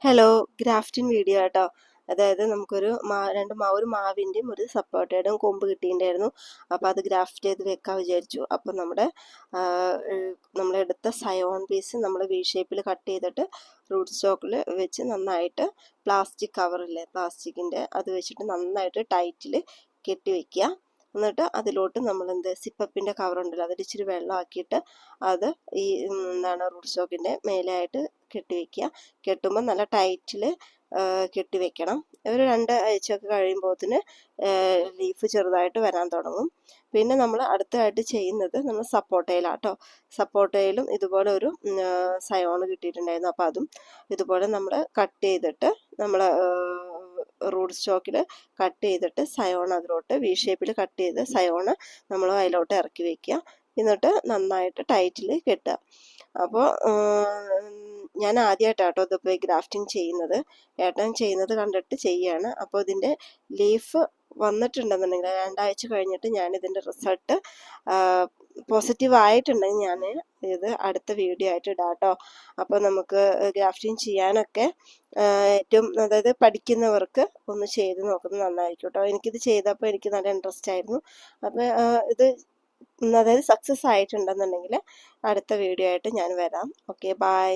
Hello, grafting video കേട്ടോ. അതായത് നമുക്കൊരു ഒരു മാവിൻ്റെയും ഒരു സപ്പോട്ടയുടെയും കൊമ്പ് കിട്ടിയിട്ടുണ്ടായിരുന്നു. അപ്പോൾ അത് ഗ്രാഫ്റ്റ് ചെയ്ത് വെക്കാൻ വിചാരിച്ചു. അപ്പോൾ നമ്മളെടുത്ത സയോൺ പീസ് നമ്മൾ വി ഷേപ്പിൽ കട്ട് ചെയ്തിട്ട് റൂട്ട് സ്റ്റോക്കിൽ വെച്ച് നന്നായിട്ട് പ്ലാസ്റ്റിക് കവറില്ലേ, പ്ലാസ്റ്റിക്കിൻ്റെ അത് വെച്ചിട്ട് നന്നായിട്ട് ടൈറ്റിൽ കെട്ടി വയ്ക്കുക. എന്നിട്ട് അതിലോട്ട് നമ്മൾ സിപ്പപ്പിൻ്റെ കവറുണ്ടല്ലോ, അതിൽ ഇച്ചിരി വെള്ളമാക്കിയിട്ട് അത് ഈ റൂട്ട് സ്റ്റോക്കിൻ്റെ മേലെയായിട്ട് കെട്ടി വയ്ക്കുക. കെട്ടുമ്പോൾ നല്ല ടൈറ്റിൽ കെട്ടി വെക്കണം. ഒരു 2 ആഴ്ചയൊക്കെ കഴിയുമ്പോഴത്തിന് ലീഫ് ചെറുതായിട്ട് വരാൻ തുടങ്ങും. പിന്നെ നമ്മൾ അടുത്തതായിട്ട് ചെയ്യുന്നത് നമ്മൾ സപ്പോട്ടയിലാട്ടോ. സപ്പോട്ടയിലും ഇതുപോലെ ഒരു സയോണ് കിട്ടിയിട്ടുണ്ടായിരുന്നു. അപ്പോൾ അതും ഇതുപോലെ നമ്മൾ കട്ട് ചെയ്തിട്ട് നമ്മൾ റൂട്ട് സ്റ്റോക്കിൽ കട്ട് ചെയ്തിട്ട് സയോൺ അതിലോട്ട് വി ഷേപ്പിൽ കട്ട് ചെയ്ത് സയോണ് നമ്മൾ അതിലോട്ട് ഇറക്കി വയ്ക്കുക. എന്നിട്ട് നന്നായിട്ട് ടൈറ്റിൽ കെട്ടുക. അപ്പോൾ ഞാൻ ആദ്യമായിട്ടാട്ടോ ഇതിപ്പോൾ ഗ്രാഫ്റ്റിംഗ് ചെയ്യുന്നത്. ഏട്ടൻ ചെയ്യുന്നത് കണ്ടിട്ട് ചെയ്യുകയാണ്. അപ്പോൾ ഇതിൻ്റെ ലീഫ് വന്നിട്ടുണ്ടെന്നുണ്ടെങ്കിൽ 2 ആഴ്ച കഴിഞ്ഞിട്ട് ഞാൻ ഇതിൻ്റെ റിസൾട്ട് പോസിറ്റീവ് ആയിട്ടുണ്ടെങ്കിൽ ഞാൻ ഇത് അടുത്ത വീഡിയോ ആയിട്ട് ഇടാം കേട്ടോ. അപ്പോൾ നമുക്ക് ഗ്രാഫ്റ്റിംഗ് ചെയ്യാനൊക്കെ ഏറ്റവും അതായത് പഠിക്കുന്നവർക്ക് ഒന്ന് ചെയ്ത് നോക്കുന്നത് നന്നായിരിക്കും കേട്ടോ. എനിക്കിത് ചെയ്തപ്പോൾ എനിക്ക് നല്ല ഇൻട്രസ്റ്റ് ആയിരുന്നു. അപ്പോൾ ഇത് അതായത് സക്സസ് ആയിട്ടുണ്ടെന്നുണ്ടെങ്കിൽ അടുത്ത വീഡിയോ ആയിട്ട് ഞാൻ വരാം. Okay, by.